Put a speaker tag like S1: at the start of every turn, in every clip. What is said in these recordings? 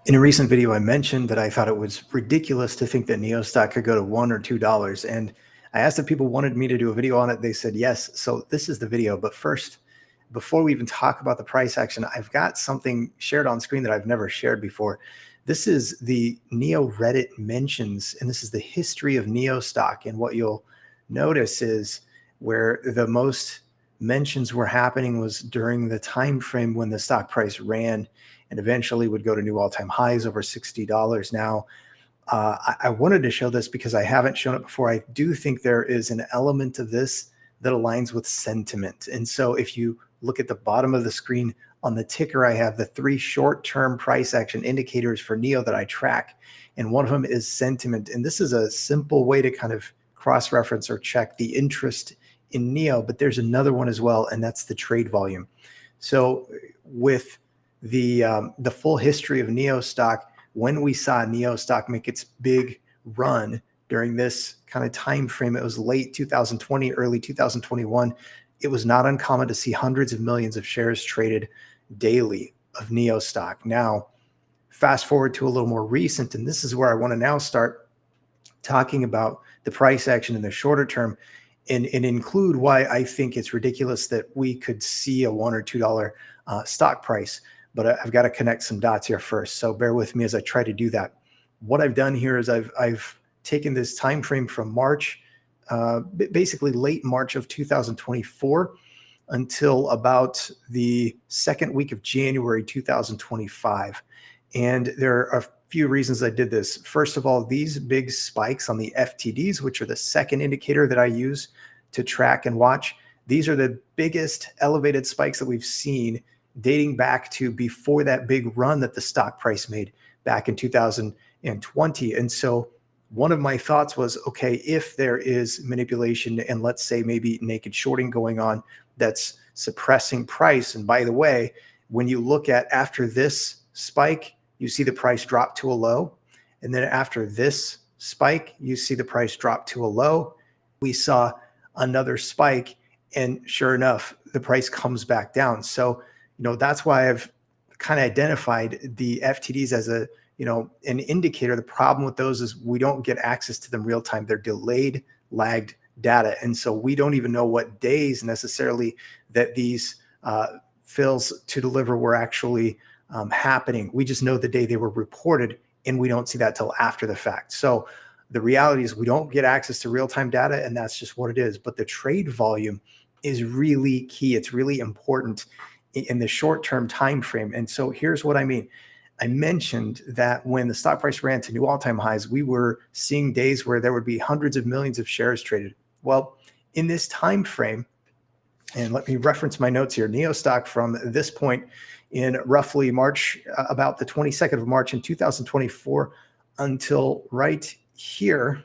S1: In a recent video, I mentioned that I thought it was ridiculous to think that NIO stock could go to $1 or $2. And I asked if people wanted me to do a video on it. They said yes. So this is the video. But first, before we even talk about the price action, I've got something shared on screen that I've never shared before. This is the NIO Reddit mentions, and this is the history of NIO stock. And what you'll notice is where the most mentions were happening was during the time frame when the stock price ran and eventually would go to new all-time highs over $60. Now, I wanted to show this because I haven't shown it before. I do think there is an element of this that aligns with sentiment. And so if you look at the bottom of the screen on the ticker, I have the 3 short-term price action indicators for NIO that I track. And one of them is sentiment. And this is a simple way to kind of cross-reference or check the interest in NIO, but there's another one as well, and that's the trade volume. So with the full history of NIO stock, when we saw NIO stock make its big run during this kind of time frame, it was late 2020, early 2021. It was not uncommon to see hundreds of millions of shares traded daily of NIO stock. Now, fast forward to a little more recent, and this is where I want to now start talking about the price action in the shorter term and include why I think it's ridiculous that we could see a $1 or $2 stock price. But I've got to connect some dots here first. So bear with me as I try to do that. What I've done here is I've taken this time frame from March, basically late March of 2024 until about the second week of January 2025. And there are a few reasons I did this. First of all, these big spikes on the FTDs, which are the second indicator that I use to track and watch, these are the biggest elevated spikes that we've seen dating back to before that big run that the stock price made back in 2020. And so one of my thoughts was, okay, if there is manipulation and let's say maybe naked shorting going on that's suppressing price. And by the way, when you look at after this spike, you see the price drop to a low. And then after this spike, you see the price drop to a low. We saw another spike, and sure enough, the price comes back down. So that's why I've kind of identified the FTDs as an indicator. The problem with those is we don't get access to them real time. They're delayed, lagged data. And so we don't even know what days necessarily that these fills to deliver were actually happening. We just know the day they were reported, and we don't see that till after the fact. So the reality is we don't get access to real-time data, and that's just what it is. But the trade volume is really key. It's really important in the short-term time frame. And so here's what I mean. I mentioned that when the stock price ran to new all-time highs, we were seeing days where there would be hundreds of millions of shares traded. Well, in this time frame, and let me reference my notes here, NIO stock from this point in roughly March, about the 22nd of March in 2024 until right here,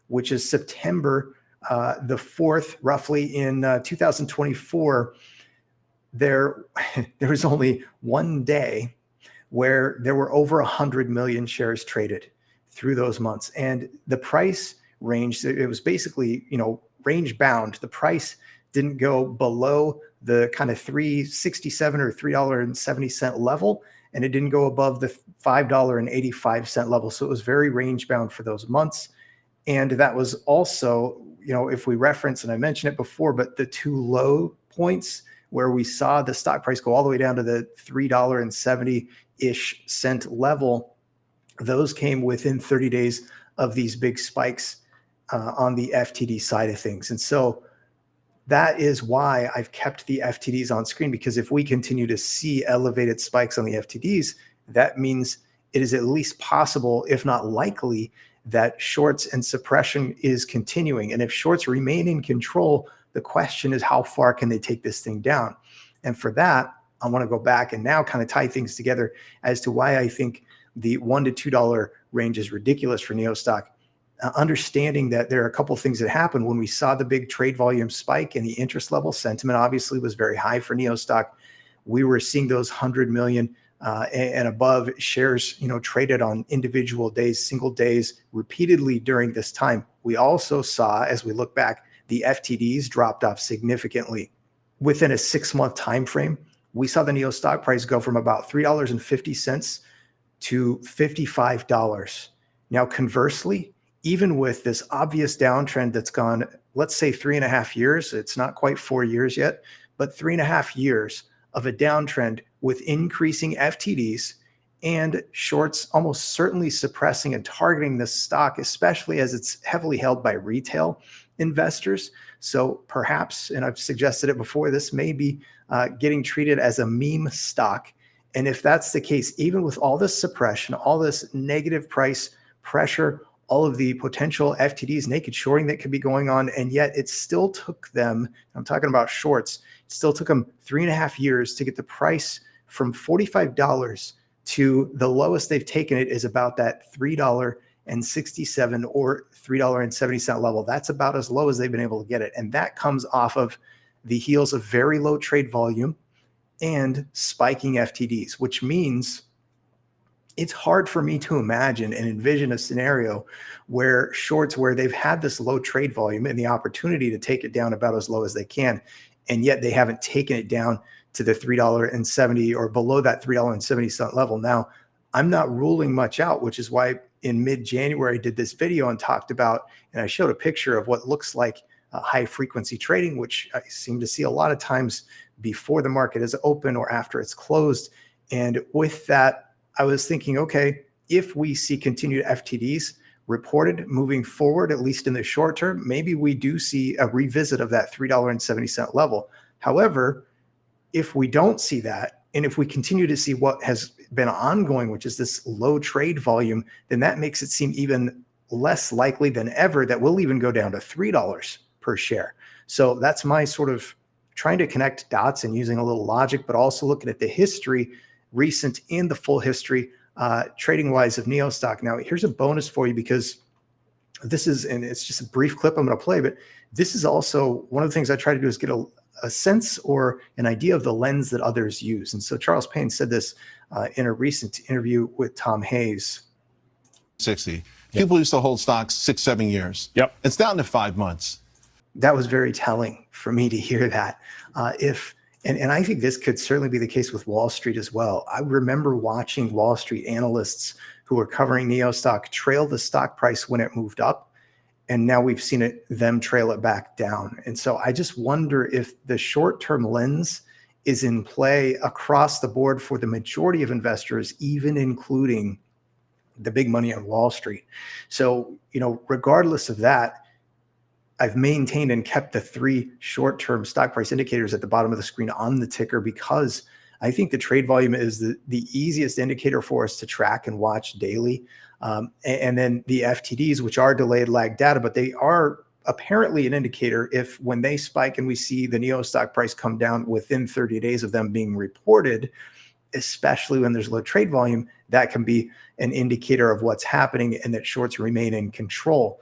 S1: which is September the 4th, roughly in 2024, there was only one day where there were over 100 million shares traded through those months. And the price range, it was basically, range bound. The price didn't go below the kind of $3.67 or $3.70 level, and it didn't go above the $5.85 level. So it was very range bound for those months. And that was also, if we reference, and I mentioned it before, but the 2 low points where we saw the stock price go all the way down to the $3.70-ish level, those came within 30 days of these big spikes on the FTD side of things. And so that is why I've kept the FTDs on screen, because if we continue to see elevated spikes on the FTDs, that means it is at least possible, if not likely, that shorts and suppression is continuing. And if shorts remain in control, the question is how far can they take this thing down? And for that, I want to go back and now kind of tie things together as to why I think the $1 to $2 range is ridiculous for NIO stock. Understanding that there are a couple of things that happened when we saw the big trade volume spike and the interest level sentiment obviously was very high for NIO stock. We were seeing those 100 million and above shares, traded on individual days, single days, repeatedly during this time. We also saw, as we look back, the FTDs dropped off significantly. Within a 6-month time frame, we saw the NIO stock price go from about $3.50 to $55. Now, conversely, even with this obvious downtrend that's gone, let's say 3.5 years, it's not quite 4 years yet, but 3.5 years of a downtrend with increasing FTDs and shorts almost certainly suppressing and targeting this stock, especially as it's heavily held by retail investors. So perhaps, and I've suggested it before, this may be getting treated as a meme stock. And if that's the case, even with all this suppression, all this negative price pressure, all of the potential FTDs, naked shorting that could be going on, and yet it still took them, I'm talking about shorts, it still took them 3.5 years to get the price from $45 to the lowest they've taken it is about that $3.67 or $3.70 level. That's about as low as they've been able to get it. And that comes off of the heels of very low trade volume and spiking FTDs, which means it's hard for me to imagine and envision a scenario where shorts, where they've had this low trade volume and the opportunity to take it down about as low as they can, and yet they haven't taken it down to the $3.70 or below that $3.70 level. Now, I'm not ruling much out, which is why in mid-January I did this video and talked about, and I showed a picture of what looks like high frequency trading, which I seem to see a lot of times before the market is open or after it's closed. And with that, I was thinking, okay, if we see continued FTDs reported moving forward, at least in the short term, maybe we do see a revisit of that $3.70 level. However, if we don't see that, and if we continue to see what has been ongoing, which is this low trade volume, then that makes it seem even less likely than ever that we'll even go down to $3 per share. So that's my sort of trying to connect dots and using a little logic, but also looking at the history, recent and the full history, trading wise, of NIO Stock. Now, here's a bonus for you, because this is, and it's just a brief clip I'm going to play, but this is also one of the things I try to do is get a sense or an idea of the lens that others use. And so Charles Payne said this in a recent interview with Tom Hayes.
S2: 60. People used to hold stocks 6-7 years.
S3: Yep.
S2: It's down to 5 months.
S1: That was very telling for me to hear that. And I think this could certainly be the case with Wall Street as well. I remember watching Wall Street analysts who were covering NIO Stock trail the stock price when it moved up. And now we've seen them trail it back down. And so I just wonder if the short-term lens is in play across the board for the majority of investors, even including the big money on Wall Street. So, regardless of that, I've maintained and kept the 3 short-term stock price indicators at the bottom of the screen on the ticker, because I think the trade volume is the easiest indicator for us to track and watch daily. And then the FTDs, which are delayed lag data, but they are apparently an indicator. If when they spike and we see the NIO stock price come down within 30 days of them being reported, especially when there's low trade volume, that can be an indicator of what's happening and that shorts remain in control.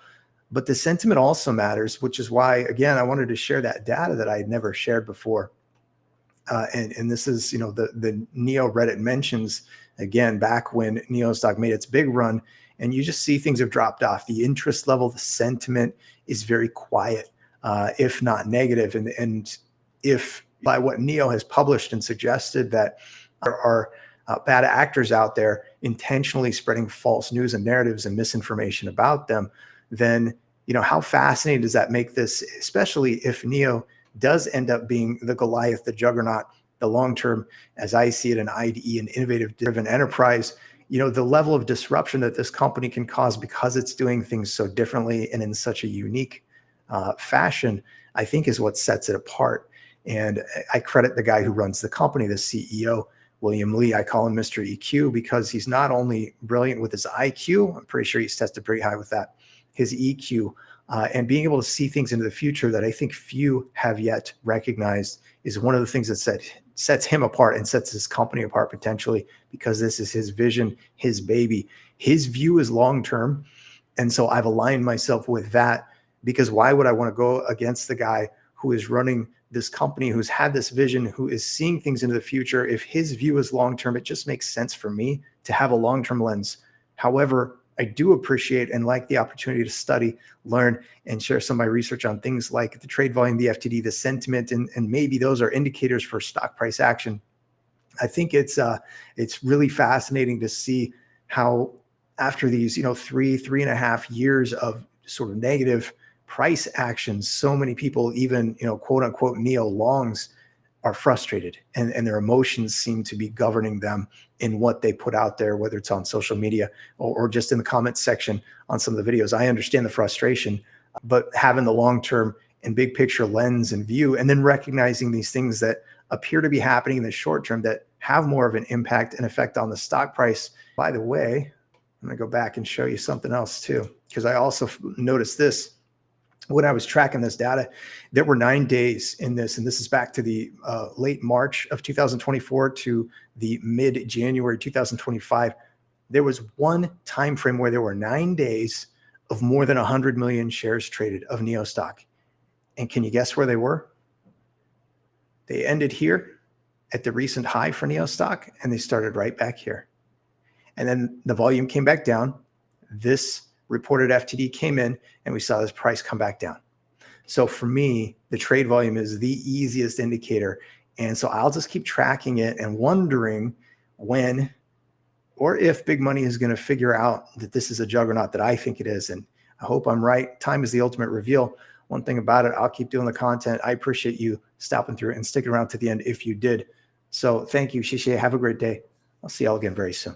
S1: But the sentiment also matters, which is why, again, I wanted to share that data that I had never shared before. And this is, the NIO Reddit mentions, again, back when NIO Stock made its big run, and you just see things have dropped off. The interest level, the sentiment is very quiet, if not negative. And if by what NIO has published and suggested that there are bad actors out there intentionally spreading false news and narratives and misinformation about them, then, how fascinating does that make this, especially if NIO does end up being the Goliath, the juggernaut, the long-term, as I see it, an IDE, an innovative driven enterprise. The level of disruption that this company can cause because it's doing things so differently and in such a unique fashion, I think is what sets it apart. And I credit the guy who runs the company, the CEO, William Lee. I call him Mr. EQ because he's not only brilliant with his IQ, I'm pretty sure he's tested pretty high with that, his EQ, and being able to see things into the future that I think few have yet recognized is one of the things that sets him apart and sets his company apart potentially, because this is his vision, his baby. His view is long-term. And so I've aligned myself with that, because why would I want to go against the guy who is running this company, who's had this vision, who is seeing things into the future? If his view is long-term, it just makes sense for me to have a long-term lens. However, I do appreciate and like the opportunity to study, learn, and share some of my research on things like the trade volume, the FTD, the sentiment, and maybe those are indicators for stock price action. I think it's really fascinating to see how after these, 3.5 years of sort of negative price actions, so many people, even, quote unquote, neo longs, are frustrated, and their emotions seem to be governing them in what they put out there, whether it's on social media or just in the comments section on some of the videos. I understand the frustration, but having the long-term and big picture lens and view, and then recognizing these things that appear to be happening in the short term that have more of an impact and effect on the stock price. By the way, I'm going to go back and show you something else too, because I also noticed this when I was tracking this data. There were 9 days in this, and this is back to the late March of 2024 to the mid-January 2025. There was one time frame where there were 9 days of more than 100 million shares traded of NIO stock. And can you guess where they were? They ended here at the recent high for NIO stock, and they started right back here. And then the volume came back down. This reported FTD came in, and we saw this price come back down. So for me, the trade volume is the easiest indicator. And so I'll just keep tracking it and wondering when or if big money is going to figure out that this is a juggernaut that I think it is. And I hope I'm right. Time is the ultimate reveal. One thing about it, I'll keep doing the content. I appreciate you stopping through and sticking around to the end if you did. So thank you, Shishay. Have a great day. I'll see y'all again very soon.